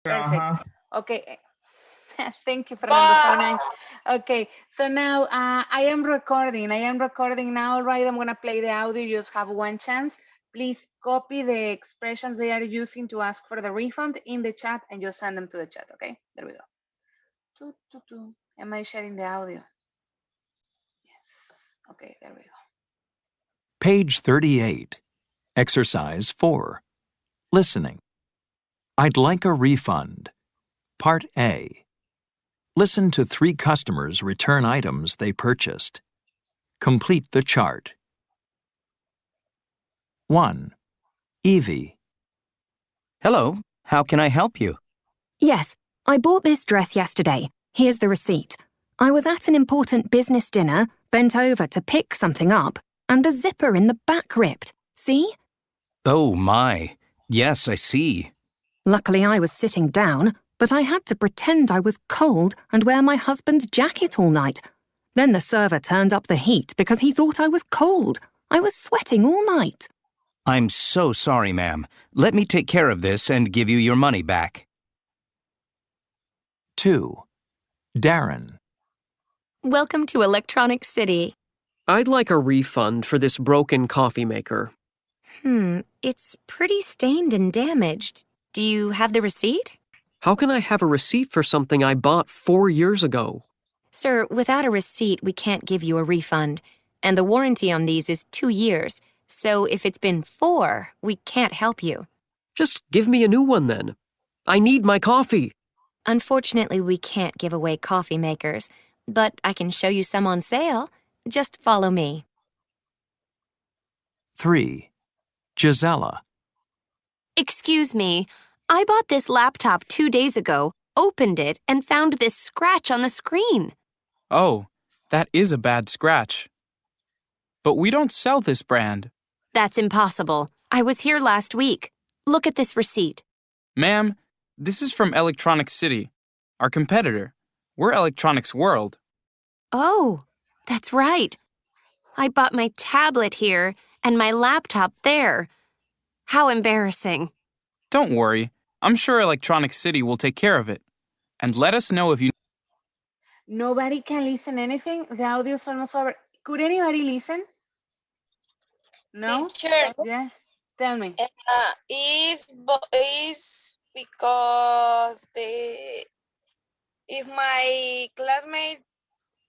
Perfect. Uh-huh. Okay. Thank you, Fernando. So Bye. nice. Okay, so now I am recording. I am recording now. All right, I'm gonna play the audio. You just have one chance. Please copy the expressions they are using to ask for the refund in the chat and just send them to the chat. Okay, there we go. Am I sharing the audio? Yes. Okay, there we go. Page 38. Exercise 4. Listening. I'd like a refund. Part A. Listen to 3 customers return items they purchased. Complete the chart. 1. Evie. Hello, how can I help you? Yes, I bought this dress yesterday. Here's the receipt. I was at an important business dinner, bent over to pick something up, and the zipper in the back ripped. See? Oh my, yes, I see. Luckily, I was sitting down, but I had to pretend I was cold and wear my husband's jacket all night. Then the server turned up the heat because he thought I was cold. I was sweating all night. I'm so sorry, ma'am. Let me take care of this and give you your money back. 2. Darren. Welcome to Electronic City. I'd like a refund for this broken coffee maker. It's pretty stained and damaged. Do you have the receipt? How can I have a receipt for something I bought 4 years ago? Sir, without a receipt, we can't give you a refund. And the warranty on these is 2 years. So if it's been 4, we can't help you. Just give me a new one then. I need my coffee. Unfortunately, we can't give away coffee makers, but I can show you some on sale. Just follow me. 3. Gisela. Excuse me, I bought this laptop 2 days ago, opened it, and found this scratch on the screen. Oh, that is a bad scratch. But we don't sell this brand. That's impossible. I was here last week. Look at this receipt. Ma'am, this is from Electronic City, our competitor. We're Electronics World. Oh, that's right. I bought my tablet here and my laptop there. How embarrassing. Don't worry, I'm sure Electronic City will take care of it. And let us know if you... Nobody can listen anything. The audio is almost over. Could anybody listen? No? Teacher, Yes. Tell me. is because if my classmates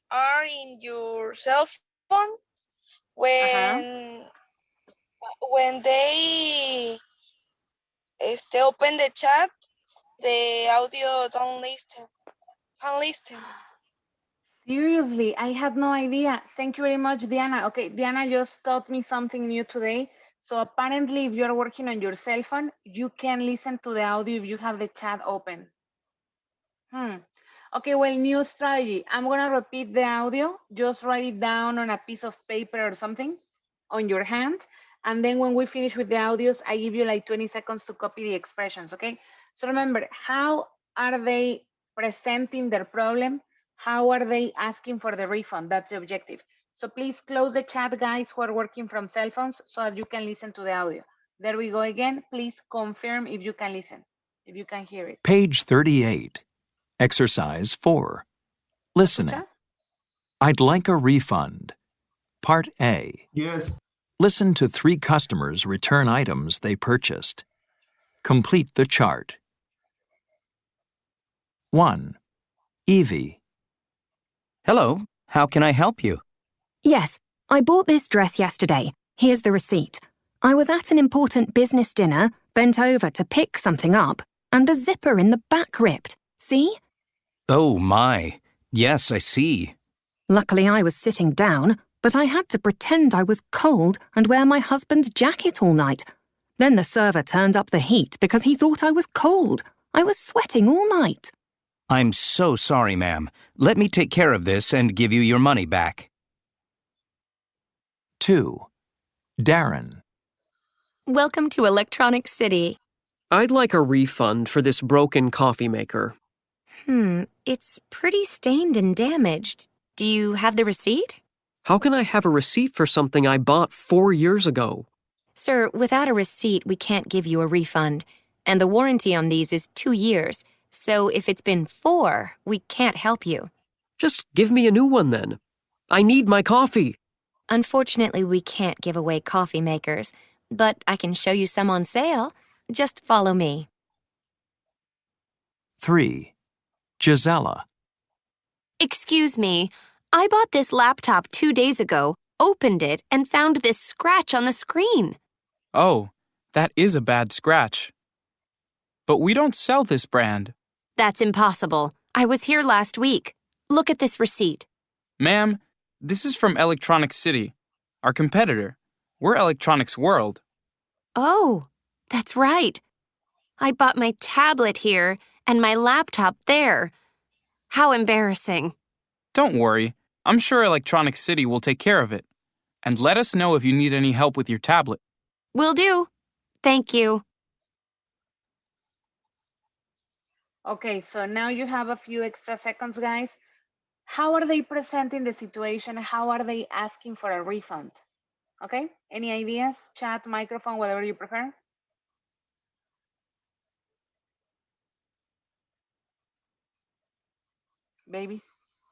are in your cell phone Uh-huh. when they open the chat, the audio don't listen. Can't listen. Seriously, I had no idea. Thank you very much, Diana. Okay, Diana just taught me something new today. So apparently, if you're working on your cell phone, you can listen to the audio if you have the chat open. Okay, well, new strategy. I'm gonna repeat the audio. Just write it down on a piece of paper or something on your hand. And then when we finish with the audios, I give you like 20 seconds to copy the expressions, okay? So remember, how are they presenting their problem? How are they asking for the refund? That's the objective. So please close the chat, guys, who are working from cell phones so that you can listen to the audio. There we go again. Please confirm if you can listen, if you can hear it. Page 38. Exercise 4. Listening. ¿Escucha? I'd like a refund. Part A. Yes. Listen to 3 customers return items they purchased. Complete the chart. 1. Evie. Hello, how can I help you? Yes, I bought this dress yesterday. Here's the receipt. I was at an important business dinner, bent over to pick something up, and the zipper in the back ripped. See? Oh my, yes, I see. Luckily, I was sitting down, but I had to pretend I was cold and wear my husband's jacket all night. Then the server turned up the heat because he thought I was cold. I was sweating all night. I'm so sorry, ma'am. Let me take care of this and give you your money back. 2. Darren. Welcome to Electronic City. I'd like a refund for this broken coffee maker. It's pretty stained and damaged. Do you have the receipt? How can I have a receipt for something I bought 4 years ago? Sir, without a receipt, we can't give you a refund. and the warranty on these is 2 years. So if it's been 4, we can't help you. Just give me a new one then. I need my coffee. Unfortunately, we can't give away coffee makers, but I can show you some on sale. Just follow me. 3. Gisela. Excuse me, I bought this laptop 2 days ago, opened it, and found this scratch on the screen. Oh, that is a bad scratch. But we don't sell this brand. That's impossible. I was here last week. Look at this receipt. Ma'am, this is from Electronic City, our competitor. We're Electronics World. Oh, that's right. I bought my tablet here and my laptop there. How embarrassing. Don't worry, I'm sure Electronic City will take care of it. And let us know if you need any help with your tablet. Will do. Thank you. Okay, so now you have a few extra seconds, guys. How are they presenting the situation? How are they asking for a refund? Okay, any ideas? Chat, microphone, whatever you prefer. Babies?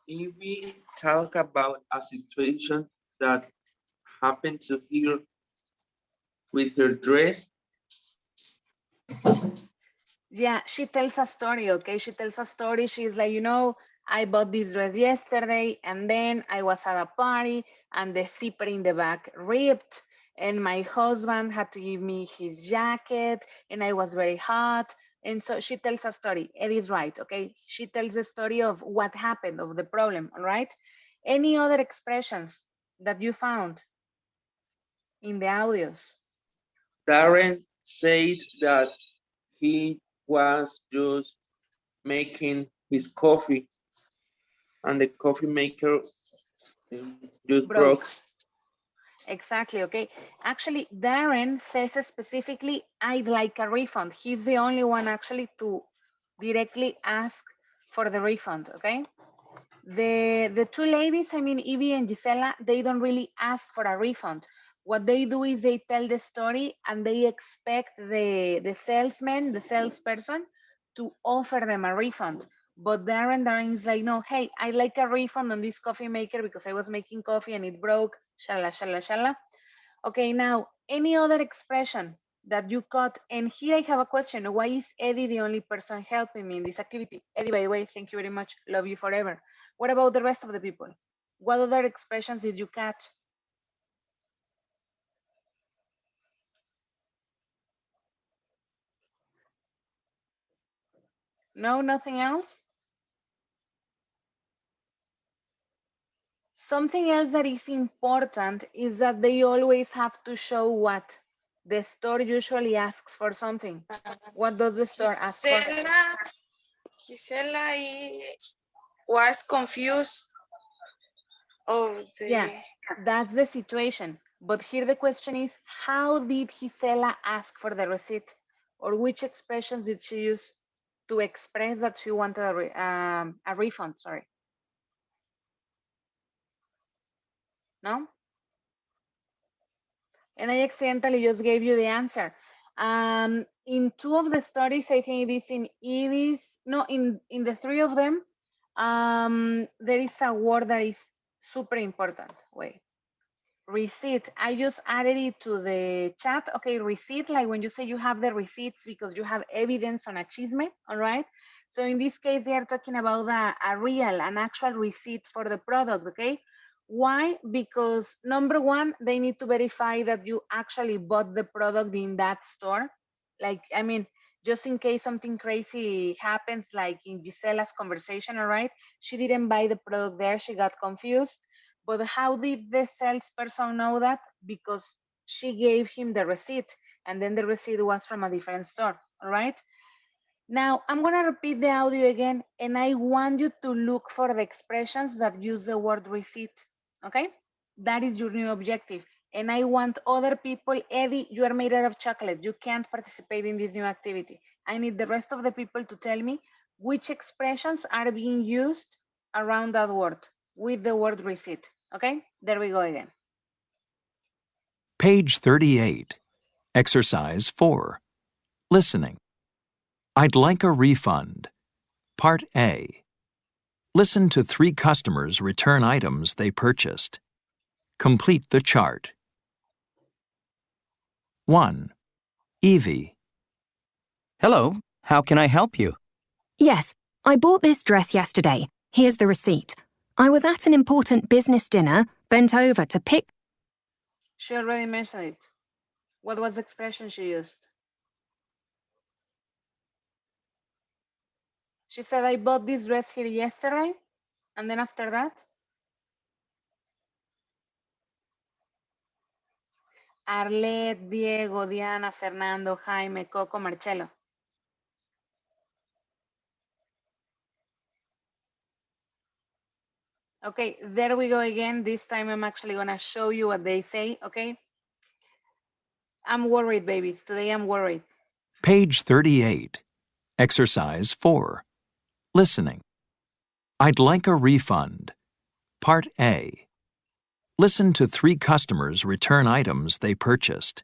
If we talk about a situation that happened to her with her dress, Yeah, she tells a story, okay? She tells a story. She's like, you know, I bought this dress yesterday and then I was at a party and the zipper in the back ripped and my husband had to give me his jacket and I was very hot. And so she tells a story. Eddie's right, okay? She tells the story of what happened, of the problem, all right? Any other expressions that you found in the audios? Darren said that he was just making his coffee and the coffee maker just broke. Exactly, okay. Actually, Darren says specifically, I'd like a refund. He's the only one actually to directly ask for the refund, okay? The two ladies, I mean, Evie and Gisela, they don't really ask for a refund. What they do is they tell the story and they expect the salesman, the salesperson, to offer them a refund. But Darren is like, no, hey, I like a refund on this coffee maker because I was making coffee and it broke, shala, shala, shala. Okay, now, any other expression that you caught? And here I have a question. Why is Eddie the only person helping me in this activity? Eddie, by the way, thank you very much. Love you forever. What about the rest of the people? What other expressions did you catch? No, nothing else? Something else that is important is that they always have to show what? The store usually asks for something. What does the store ask for? Gisela was confused of Yeah, the that's the situation. But here the question is, how did Gisela ask for the receipt? Or which expressions did she use to express that she wanted a refund? Sorry. No? And I accidentally just gave you the answer. In two of the stories, I think it is in Evie's, no, in the three of them, there is a word that is super important. Wait. Receipt. I just added it to the chat. Okay, receipt, like when you say you have the receipts because you have evidence on a chisme, all right? So in this case, they are talking about an actual receipt for the product, okay? Why? Because number one, they need to verify that you actually bought the product in that store. Like, I mean, just in case something crazy happens, like in Gisela's conversation, all right? She didn't buy the product there, she got confused. But how did the salesperson know that? Because she gave him the receipt and then the receipt was from a different store, all right? Now, I'm gonna repeat the audio again and I want you to look for the expressions that use the word receipt, okay? That is your new objective. And I want other people, Eddie, you are made out of chocolate. You can't participate in this new activity. I need the rest of the people to tell me which expressions are being used around that word with the word receipt. Okay, there we go again. Page 38. Exercise 4. Listening. I'd like a refund. Part A. Listen to 3 customers return items they purchased. Complete the chart. 1. Evie. Hello, how can I help you? Yes, I bought this dress yesterday. Here's the receipt. I was at an important business dinner, bent over to pick. She already mentioned it. What was the expression she used? She said, I bought this dress here yesterday. And then after that? Arlet, Diego, Diana, Fernando, Jaime, Coco, Marcelo. Okay, there we go again. This time I'm actually gonna show you what they say, okay? I'm worried, babies. Today I'm worried. Page 38. Exercise 4. Listening. I'd like a refund. Part A. Listen to 3 customers return items they purchased.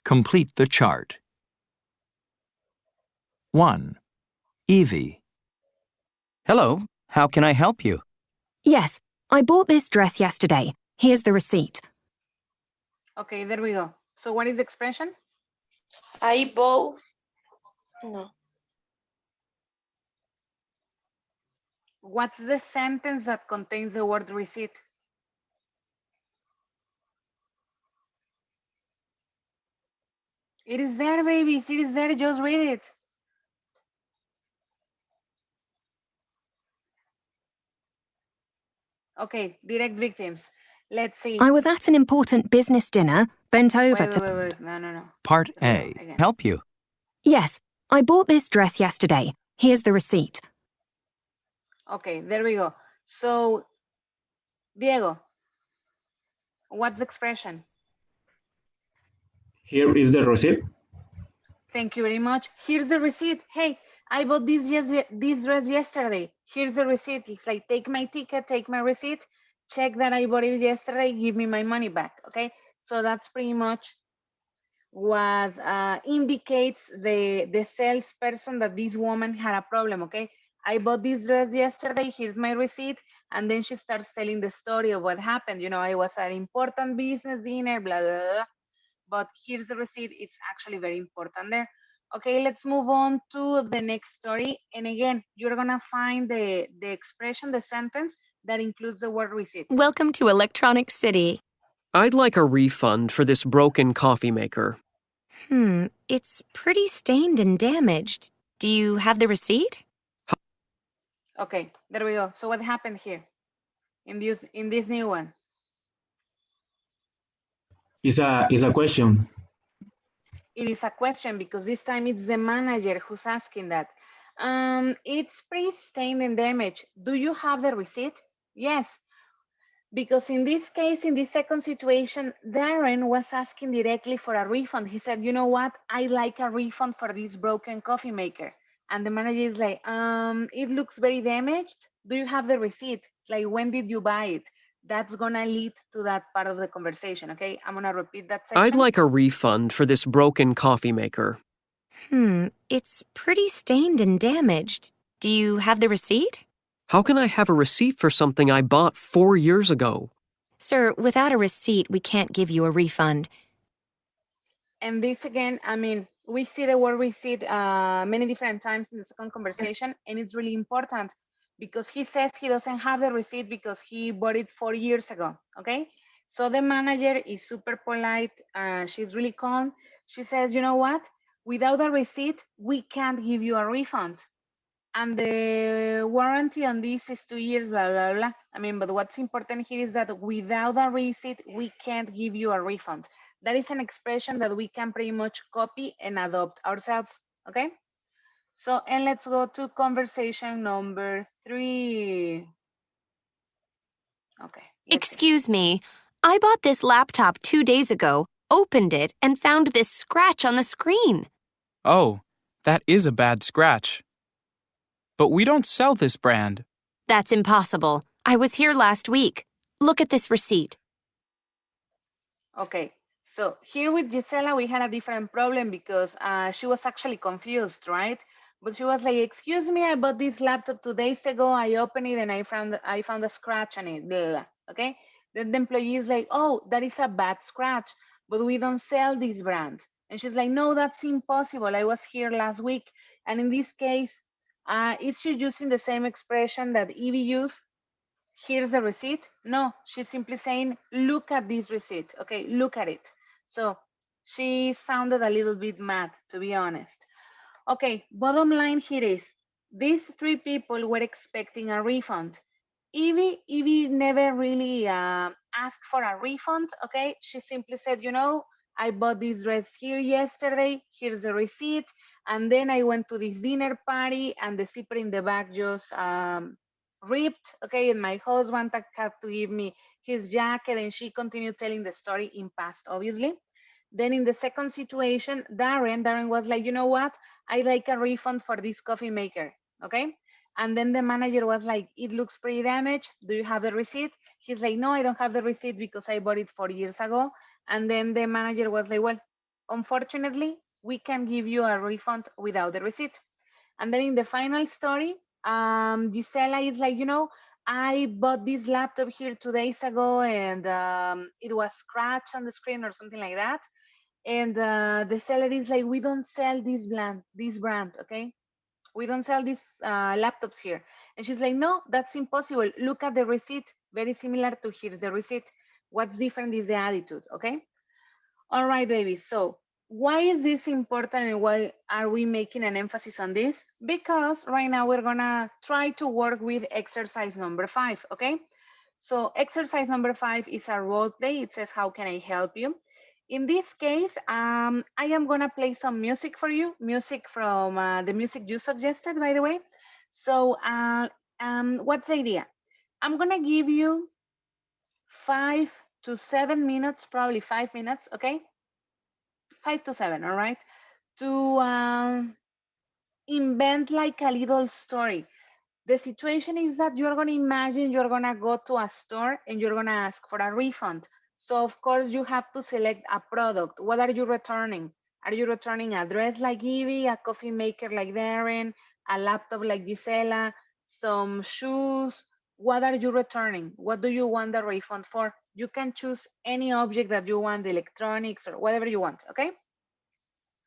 Complete the chart. 1. Evie. Hello, how can I help you? Yes, I bought this dress yesterday. Here's the receipt. Okay, there we go. So what is the expression? I bought. No. What's the sentence that contains the word receipt? It is there, babies. It is there. Just read it. Okay, direct victims. Let's see. I was at an important business dinner, bent over to. Wait. No. Part There we A. go, again. Help you. Yes, I bought this dress yesterday. Here's the receipt. Okay, there we go. So, Diego, what's the expression? Here is the receipt. Thank you very much. Here's the receipt. Hey, I bought this dress yesterday. Here's the receipt. It's like, take my ticket, take my receipt, check that I bought it yesterday, give me my money back, okay? So that's pretty much what indicates the salesperson that this woman had a problem, okay? I bought this dress yesterday, here's my receipt, and then she starts telling the story of what happened. You know, I was at an important business dinner, blah, blah, blah. But here's the receipt, it's actually very important there. Okay, let's move on to the next story. And again, you're gonna find the expression, the sentence that includes the word receipt. Welcome to Electronic City. I'd like a refund for this broken coffee maker. It's pretty stained and damaged. Do you have the receipt? Okay, there we go. So what happened here in this new one? Is a question. It is a question because this time it's the manager who's asking that. It's pretty stained and damaged. Do you have the receipt? Yes. Because in this case, in this second situation, Darren was asking directly for a refund. He said, you know what? I like a refund for this broken coffee maker. And the manager is like, it looks very damaged. Do you have the receipt? It's like, when did you buy it? That's gonna lead to that part of the conversation, okay? I'm gonna repeat that section. I'd like a refund for this broken coffee maker. It's pretty stained and damaged. Do you have the receipt? How can I have a receipt for something I bought 4 years ago? Sir, without a receipt, we can't give you a refund. And this again, I mean, we see the word receipt many different times in the second conversation, and it's really important because he says he doesn't have the receipt because he bought it 4 years ago, okay? So the manager is super polite. She's really calm. She says, you know what? Without a receipt, we can't give you a refund. And the warranty on this is 2 years, blah, blah, blah. I mean, but what's important here is that without a receipt, we can't give you a refund. That is an expression that we can pretty much copy and adopt ourselves, okay? So, and let's go to conversation number 3. Okay. Excuse me. I bought this laptop 2 days ago, opened it, and found this scratch on the screen. Oh, that is a bad scratch. But we don't sell this brand. That's impossible. I was here last week. Look at this receipt. Okay, so here with Gisela, we had a different problem because she was actually confused, right? But she was like, excuse me, I bought this laptop 2 days ago. I opened it and I found a scratch on it. Blah, blah, blah. Okay. Then the employee is like, oh, that is a bad scratch, but we don't sell this brand. And she's like, no, that's impossible. I was here last week. And in this case, is she using the same expression that Evie used? Here's the receipt. No, she's simply saying, look at this receipt. Okay, look at it. So she sounded a little bit mad, to be honest. Okay, bottom line here is, these three people were expecting a refund. Evie never really asked for a refund, okay? She simply said, you know, I bought this dress here yesterday, here's the receipt, and then I went to this dinner party and the zipper in the back just ripped, okay? And my husband had to give me his jacket, and she continued telling the story in past, obviously. Then in the second situation, Darren was like, you know what? I like a refund for this coffee maker, okay? And then the manager was like, it looks pretty damaged. Do you have the receipt? He's like, no, I don't have the receipt because I bought it 4 years ago. And then the manager was like, well, unfortunately, we can give you a refund without the receipt. And then in the final story, Gisela is like, you know, I bought this laptop here 2 days ago and it was scratched on the screen or something like that. And the seller is like, we don't sell this brand, okay? We don't sell these laptops here. And she's like, no, that's impossible. Look at the receipt. Very similar to here's the receipt. What's different is the attitude, okay? All right, baby. So why is this important and why are we making an emphasis on this? Because right now we're gonna try to work with exercise number 5, okay? So exercise number 5 is a role play. It says, how can I help you? In this case, I am gonna play some music for you, music from the music you suggested, by the way. So what's the idea? I'm gonna give you 5 to 7 minutes, probably 5 minutes, okay? 5 to 7, all right? To invent like a little story. The situation is that you're going to imagine you're going to go to a store and you're going to ask for a refund. So, of course, you have to select a product. What are you returning? Are you returning a dress like Evie, a coffee maker like Darren, a laptop like Gisela, some shoes? What are you returning? What do you want the refund for? You can choose any object that you want, the electronics or whatever you want, okay?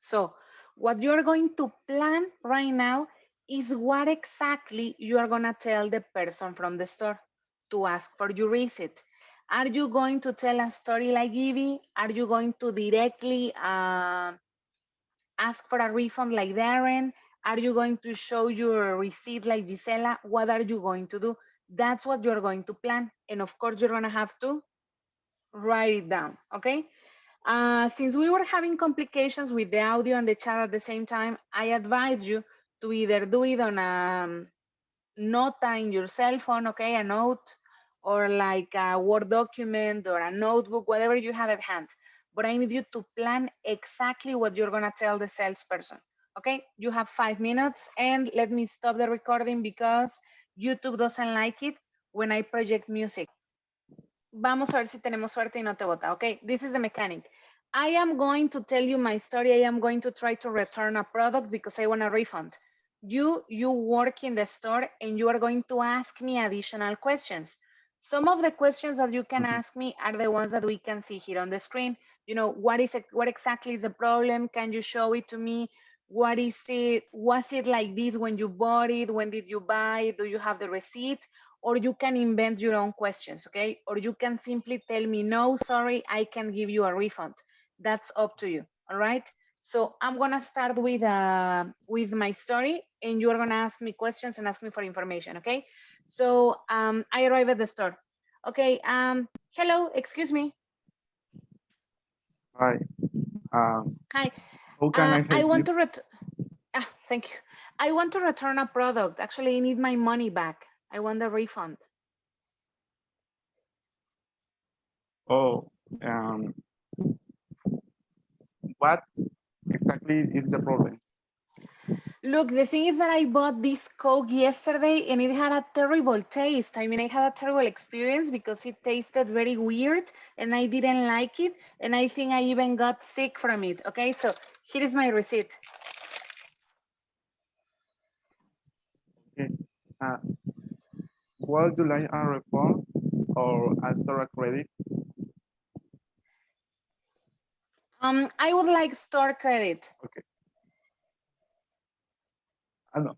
So what you're going to plan right now is what exactly you are going to tell the person from the store to ask for your receipt. Are you going to tell a story like Evie? Are you going to directly ask for a refund like Darren? Are you going to show your receipt like Gisela? What are you going to do? That's what you're going to plan. And of course, you're going to have to write it down, okay? Since we were having complications with the audio and the chat at the same time, I advise you to either do it on a nota in your cell phone, okay, a note, or like a Word document or a notebook, whatever you have at hand. But I need you to plan exactly what you're gonna tell the salesperson, okay? You have 5 minutes, and let me stop the recording because YouTube doesn't like it when I project music. Vamos a ver si tenemos suerte y no te bota. Okay, this is the mechanic. I am going to tell you my story. I am going to try to return a product because I want a refund. You work in the store and you are going to ask me additional questions. Some of the questions that you can ask me are the ones that we can see here on the screen. You know, what exactly is the problem? Can you show it to me? What is it? Was it like this when you bought it? When did you buy it? Do you have the receipt? Or you can invent your own questions, okay? Or you can simply tell me, no, sorry, I can give you a refund. That's up to you, all right? So I'm gonna start with my story, and you're gonna ask me questions and ask me for information, okay? So I arrive at the store. Okay, hello, excuse me. Hi. Hi. How can I help want you? to thank you. I want to return a product. Actually, I need my money back. I want a refund. Oh, what exactly is the problem? Look, the thing is that I bought this Coke yesterday and it had a terrible taste. I mean, I had a terrible experience because it tasted very weird and I didn't like it. And I think I even got sick from it. Okay, so here is my receipt. Okay. Would you like a refund or a store credit? I would like store credit. Okay. No.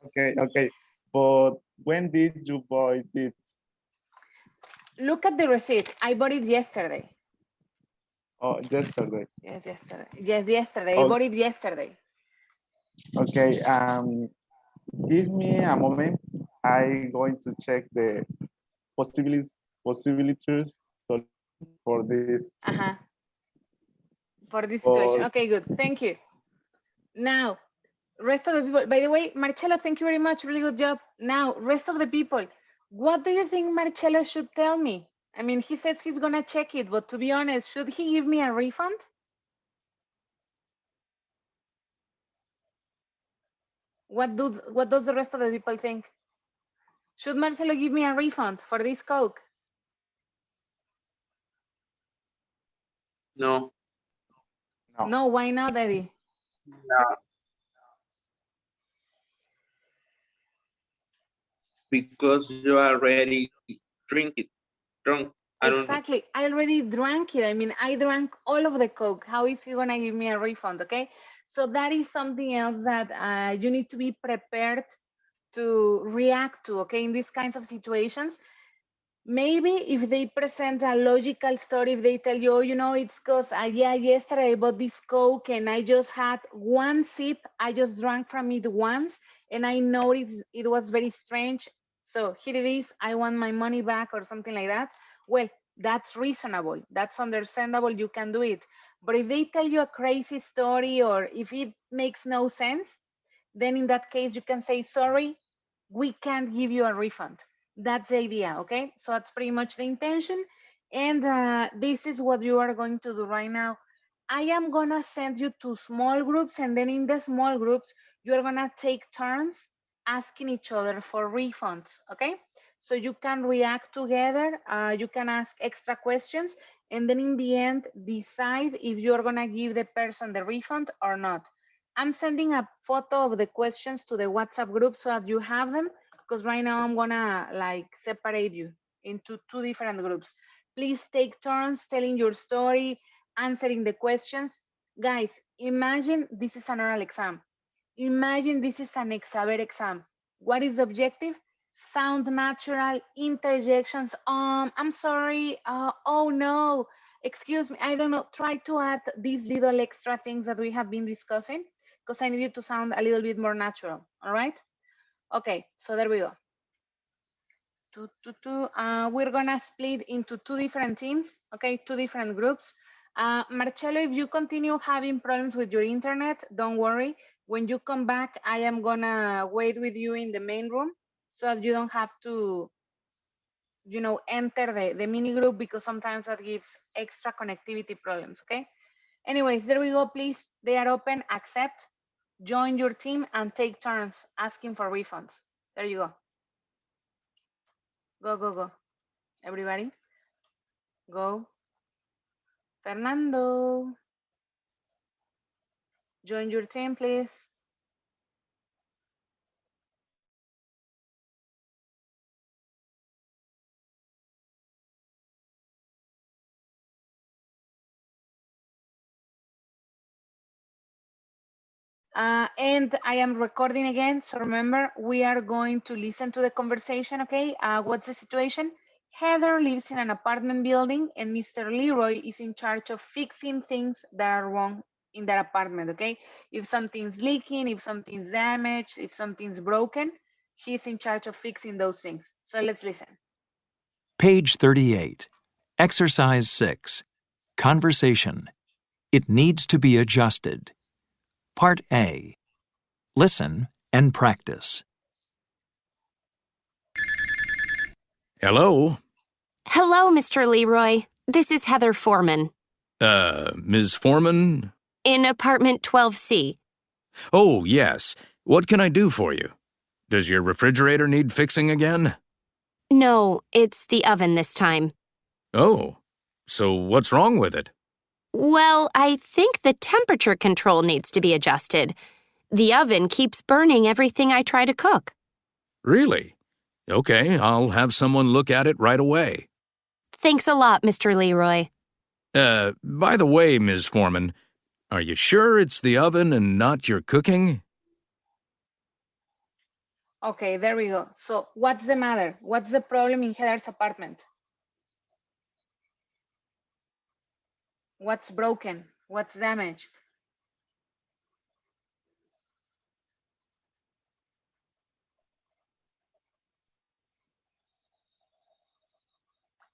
Okay. But when did you buy it? Look at the receipt. I bought it yesterday. Oh, yesterday. Yes, yesterday. Yes, yesterday. I Oh, bought it yesterday. okay. Give me a moment. I'm going to check the possibilities for this. Uh-huh. For this situation. But Okay, good. Thank you. Now, rest of the people. By the way, Marcello, thank you very much. Really good job. Now, rest of the people. What do you think Marcello should tell me? I mean, he says he's gonna check it, but to be honest, should he give me a refund? What does the rest of the people think? Should Marcelo give me a refund for this Coke? No. No, why not, Eddie? Yeah. Because you already drunk. I don't know. Exactly. I already drank it. I mean, I drank all of the Coke. How is he gonna give me a refund? Okay. So that is something else that you need to be prepared to react to. Okay, in these kinds of situations. Maybe if they present a logical story, if they tell you, oh, you know, it's because yeah, yesterday I bought this Coke and I just had one sip, I just drank from it once and I noticed it was very strange. So here it is, I want my money back or something like that. Well, that's reasonable. That's understandable. You can do it. But if they tell you a crazy story or if it makes no sense, then in that case, you can say, sorry, we can't give you a refund. That's the idea, okay? So that's pretty much the intention. And this is what you are going to do right now. I am gonna send you to small groups, and then in the small groups, you're gonna take turns asking each other for refunds, okay? So you can react together, you can ask extra questions, and then in the end, decide if you're gonna give the person the refund or not. I'm sending a photo of the questions to the WhatsApp group so that you have them, because right now I'm gonna like separate you into two different groups. Please take turns telling your story, answering the questions. Guys, imagine this is an oral exam. Imagine this is an Exaver exam. What is the objective? Sound natural, interjections. I'm sorry. Oh no, excuse me. I don't know. Try to add these little extra things that we have been discussing because I need you to sound a little bit more natural. All right. Okay. So there we go. We're gonna split into two different teams, okay, two different groups. Marcello, if you continue having problems with your internet, don't worry. When you come back, I am gonna wait with you in the main room so that you don't have to, you know, enter the mini group because sometimes that gives extra connectivity problems, okay? Anyways, there we go, please. They are open, accept, join your team and take turns asking for refunds. There you go. Go, go, go. Everybody, go. Fernando, join your team, please. And I am recording again. So remember, we are going to listen to the conversation, okay? What's the situation? Heather lives in an apartment building and Mr. Leroy is in charge of fixing things that are wrong in that apartment, okay? If something's leaking, if something's damaged, if something's broken, he's in charge of fixing those things. So let's listen. Page 38. Exercise 6. Conversation. It needs to be adjusted. Part A. Listen and practice. Hello? Hello, Mr. Leroy. This is Heather Foreman. Ms. Foreman? In apartment 12C. Oh, yes. What can I do for you? Does your refrigerator need fixing again? No, it's the oven this time. Oh, so what's wrong with it? Well, I think the temperature control needs to be adjusted. The oven keeps burning everything I try to cook. Really? Okay, I'll have someone look at it right away. Thanks a lot, Mr. Leroy. By the way, Ms. Foreman, are you sure it's the oven and not your cooking? Okay, there we go. So what's the matter? What's the problem in Heather's apartment? What's broken? What's damaged?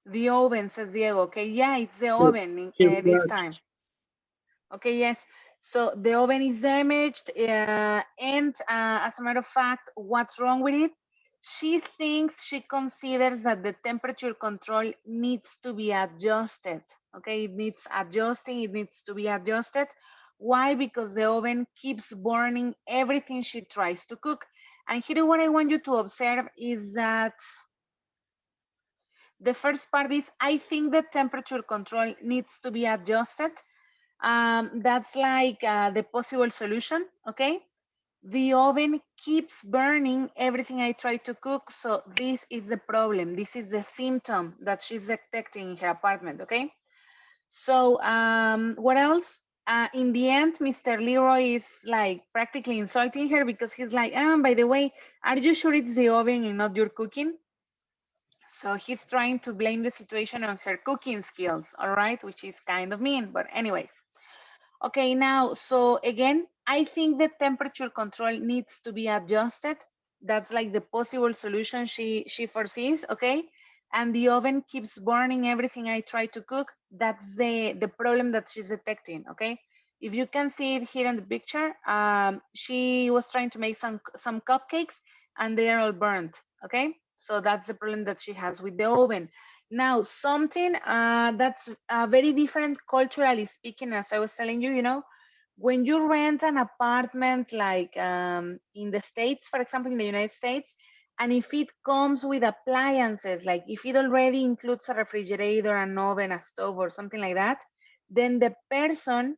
The oven, says Diego. Okay, yeah, it's the oven this time. Okay, yes. So the oven is damaged, and as a matter of fact, what's wrong with it? She considers that the temperature control needs to be adjusted. Okay, it needs adjusting, it needs to be adjusted. Why? Because the oven keeps burning everything she tries to cook. And here what I want you to observe is that the first part is, I think the temperature control needs to be adjusted. That's like the possible solution, okay? The oven keeps burning everything I try to cook, so this is the problem. This is the symptom that she's detecting in her apartment, okay? So what else? In the end, Mr. Leroy is like practically insulting her because he's like, by the way, are you sure it's the oven and not your cooking? So he's trying to blame the situation on her cooking skills, all right, which is kind of mean, but anyways. Okay, now, so again, I think the temperature control needs to be adjusted. That's like the possible solution she foresees, okay? And the oven keeps burning everything I try to cook. That's the problem that she's detecting, okay? If you can see it here in the picture, she was trying to make some cupcakes and they are all burnt, okay? So that's the problem that she has with the oven. Now, something that's very different culturally speaking, as I was telling you, you know, when you rent an apartment like in the States, for example, in the United States, and if it comes with appliances, like if it already includes a refrigerator, an oven, a stove, or something like that, then the person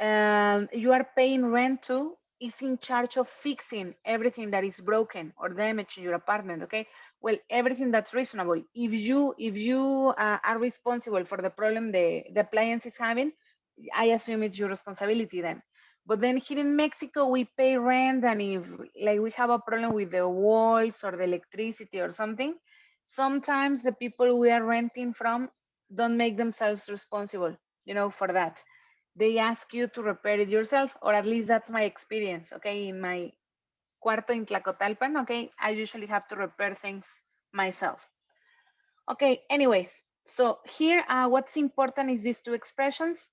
you are paying rent to is in charge of fixing everything that is broken or damaged in your apartment, okay? Well, everything that's reasonable. If you are responsible for the problem the appliance is having, I assume it's your responsibility then. But then here in Mexico, we pay rent, and if like we have a problem with the walls or the electricity or something, sometimes the people we are renting from don't make themselves responsible, you know, for that. They ask you to repair it yourself, or at least that's my experience, okay? In my cuarto in Tlacotalpan, okay, I usually have to repair things myself. Okay, anyways, so here what's important is these two expressions.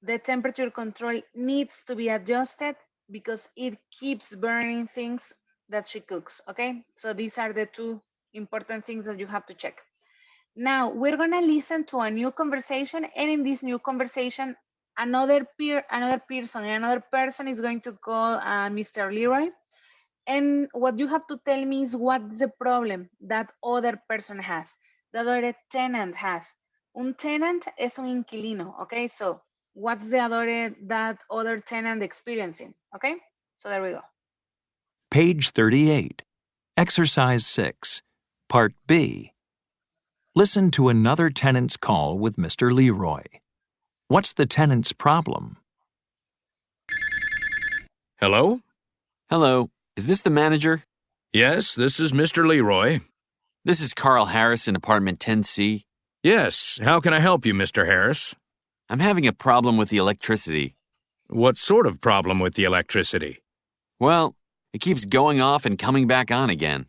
The temperature control needs to be adjusted because it keeps burning things that she cooks, okay? So these are the two important things that you have to check. Now we're gonna listen to a new conversation, and in this new conversation, another person is going to call Mr. Leroy, and what you have to tell me is what's the problem that other person has, that other tenant has. Un tenant es un inquilino, okay? So what's that other tenant experiencing, okay? So there we go. Page 38. Exercise 6. Part B. Listen to another tenant's call with Mr. Leroy. What's the tenant's problem? Hello? Hello, is this the manager? Yes, this is Mr. Leroy. This is Carl Harris in apartment 10C. Yes, how can I help you, Mr. Harris? I'm having a problem with the electricity. What sort of problem with the electricity? Well, it keeps going off and coming back on again.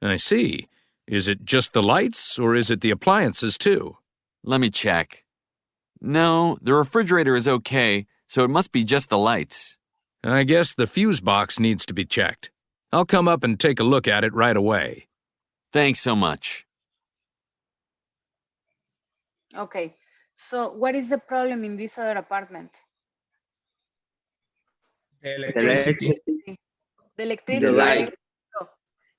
I see. Is it just the lights, or is it the appliances too? Let me check. No, the refrigerator is okay, so it must be just the lights. I guess the fuse box needs to be checked. I'll come up and take a look at it right away. Thanks so much. Okay, so what is the problem in this other apartment? The electricity. The electricity. The light.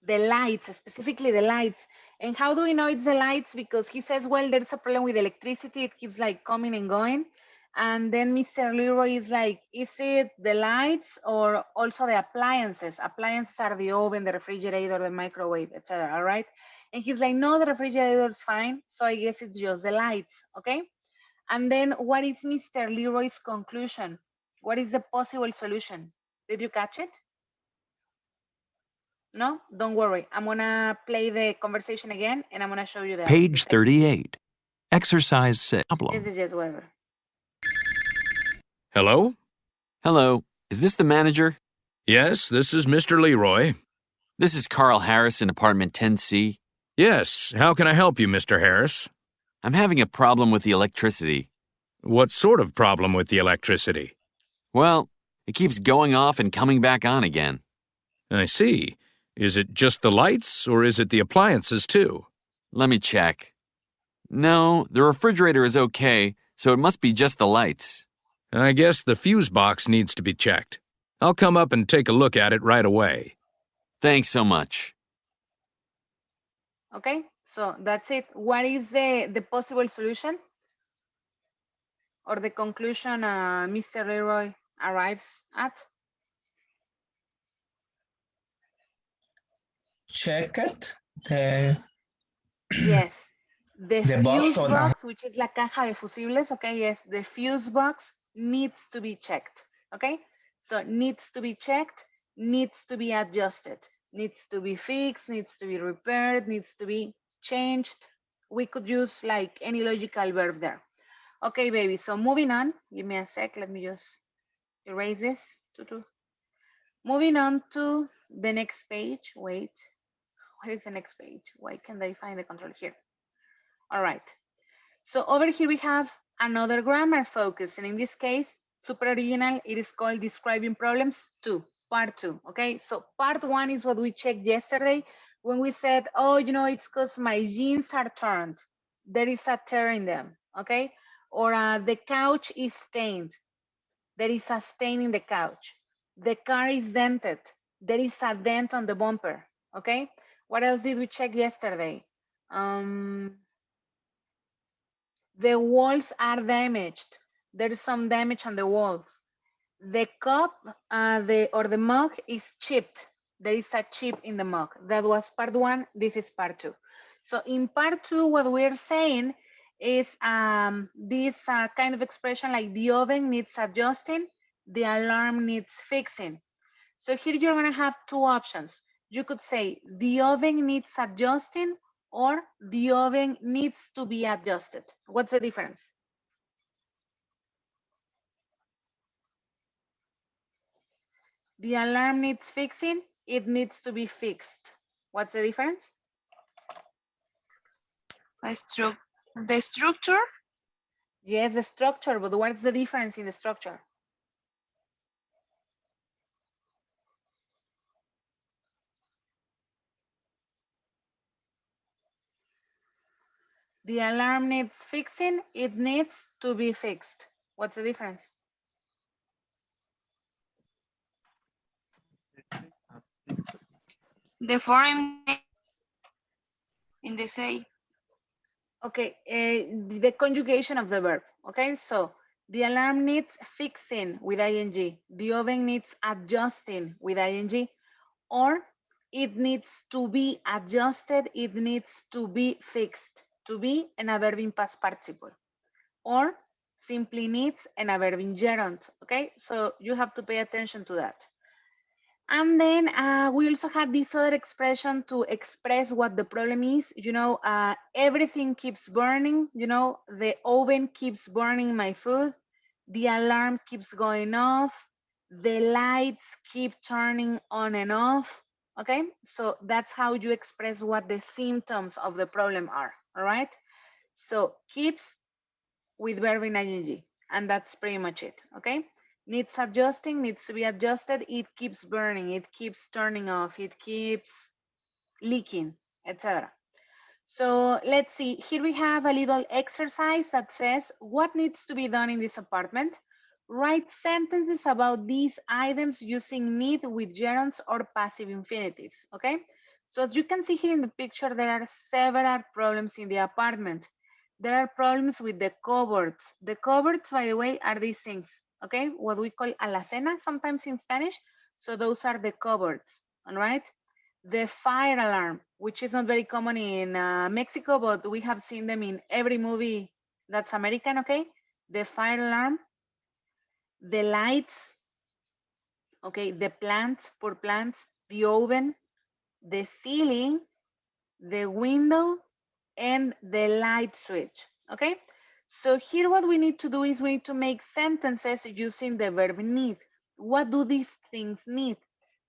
The lights, specifically the lights. And how do we know it's the lights? Because he says, well, there's a problem with electricity. It keeps like coming and going. And then Mr. Leroy is like, is it the lights or also the appliances? Appliances are the oven, the refrigerator, the microwave, etc. All right. And he's like, no, the refrigerator is fine. So I guess it's just the lights. Okay. And then what is Mr. Leroy's conclusion? What is the possible solution? Did you catch it? No? Don't worry. I'm going to play the conversation again and I'm going to show you the output. Page 38. Exercise 6. This Problem. is just whatever. Hello? Hello, is this the manager? Yes, this is Mr. Leroy. This is Carl Harris in apartment 10C. Yes, how can I help you, Mr. Harris? I'm having a problem with the electricity. What sort of problem with the electricity? Well, it keeps going off and coming back on again. I see. Is it just the lights, or is it the appliances, too? Let me check. No, the refrigerator is okay, so it must be just the lights. I guess the fuse box needs to be checked. I'll come up and take a look at it right away. Thanks so much. Okay, so that's it. What is the possible solution or the conclusion Mr. Leroy arrives at? Check it. The Yes, the box fuse or box, which is la caja de fusibles. Okay, yes, the fuse box needs to be checked. Okay, so needs to be checked, needs to be adjusted, needs to be fixed, needs to be repaired, needs to be changed. We could use like any logical verb there. Okay, baby, so moving on. Give me a sec, let me just erase this. Moving on to the next page. Wait, where is the next page? Why can't I find the control here? All right. So over here we have another grammar focus, and in this case, super original, it is called describing problems 2, part 2, okay? So part 1 is what we checked yesterday when we said, oh, you know, it's because my jeans are turned. There is a tear in them, okay? Or the couch is stained. There is a stain in the couch. The car is dented. There is a dent on the bumper, okay? What else did we check yesterday? The walls are damaged. There is some damage on the walls. The cup or the mug is chipped. There is a chip in the mug. That was part 1. This is part 2. So in part 2, what we're saying is this kind of expression like the oven needs adjusting, the alarm needs fixing. So here you're going to have 2 options. You could say the oven needs adjusting or the oven needs to be adjusted. What's the difference? The alarm needs fixing, it needs to be fixed. What's the difference? The structure? Yes, the structure, but what's the difference in the structure? The alarm needs fixing, it needs to be fixed. What's the difference? The form in the say. Okay, the conjugation of the verb. Okay, so the alarm needs fixing with ing. The oven needs adjusting with ing. Or it needs to be adjusted, it needs to be fixed. To be and a verb in past participle. Or simply needs and a verb in gerund. Okay, so you have to pay attention to that. And then we also have this other expression to express what the problem is. You know, everything keeps burning. You know, the oven keeps burning my food. The alarm keeps going off. The lights keep turning on and off. Okay, so that's how you express what the symptoms of the problem are. All right, so keeps with verb in ing, and that's pretty much it. Okay. Needs adjusting, needs to be adjusted, it keeps burning, it keeps turning off, it keeps leaking, etc. So let's see, here we have a little exercise that says, what needs to be done in this apartment? Write sentences about these items using need with gerunds or passive infinitives, okay? So as you can see here in the picture, there are several problems in the apartment. there are problems with the cupboards. The cupboards, by the way, are these things, okay? What we call alacena sometimes in Spanish. So those are the cupboards, all right? The fire alarm, which is not very common in Mexico, but we have seen them in every movie that's American, okay? The fire alarm, the lights, okay? The plants, for plants, the oven, the ceiling, the window, and the light switch, okay? So here what we need to do is we need to make sentences using the verb need. What do these things need?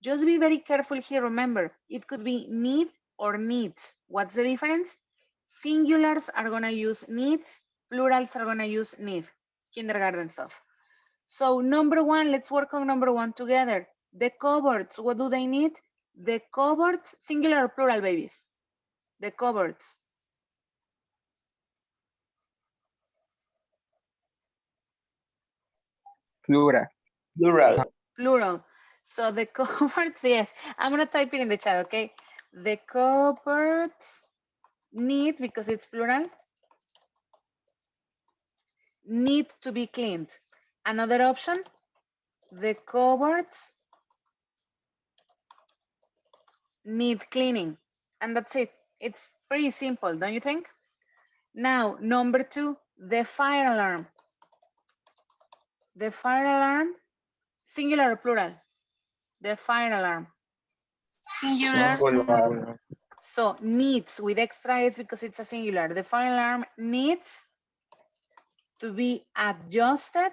Just be very careful here, remember, it could be need or needs. What's the difference? Singulars are gonna use needs, plurals are gonna use need, kindergarten stuff. So number one, let's work on number one together. The cupboards, what do they need? The cupboards, singular or plural, babies? The cupboards. Plural. Plural. Plural. So the cupboards, yes. I'm gonna type it in the chat, okay? The cupboards need, because it's plural, need to be cleaned. Another option, the cupboards need cleaning. And that's it. It's pretty simple, don't you think? Now, number two, the fire alarm. The fire alarm, singular or plural? The fire alarm. Singular. Singular. So needs with extra s because it's a singular. The fire alarm needs to be adjusted.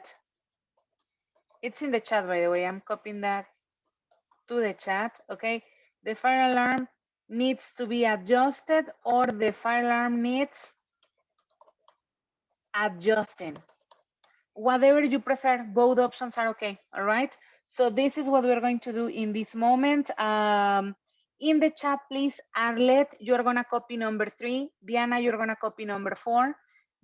It's in the chat, by the way. I'm copying that to the chat, okay? The fire alarm needs to be adjusted, or the fire alarm needs adjusting. Whatever you prefer, both options are okay, all right? So this is what we're going to do in this moment. In the chat, please, Arlet, you're gonna copy number 3. Diana, you're gonna copy number 4.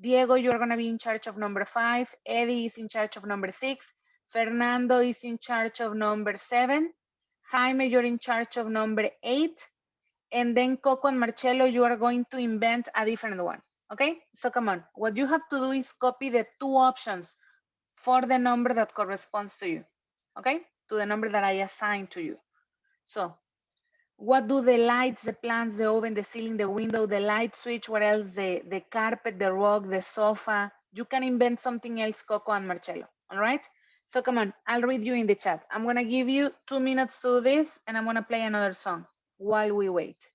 Diego, you're gonna be in charge of number 5. Eddie is in charge of number 6. Fernando is in charge of number 7. Jaime, you're in charge of number 8. And then Coco and Marcello, you are going to invent a different one. Okay, so come on. What you have to do is copy the 2 options for the number that corresponds to you. Okay, to the number that I assigned to you. So what do the lights, the plants, the oven, the ceiling, the window, the light switch, what else? The carpet, the rug, the sofa. You can invent something else, Coco and Marcello. All right. So come on, I'll read you in the chat. I'm gonna give you 2 minutes to do this, and I'm gonna play another song while we wait.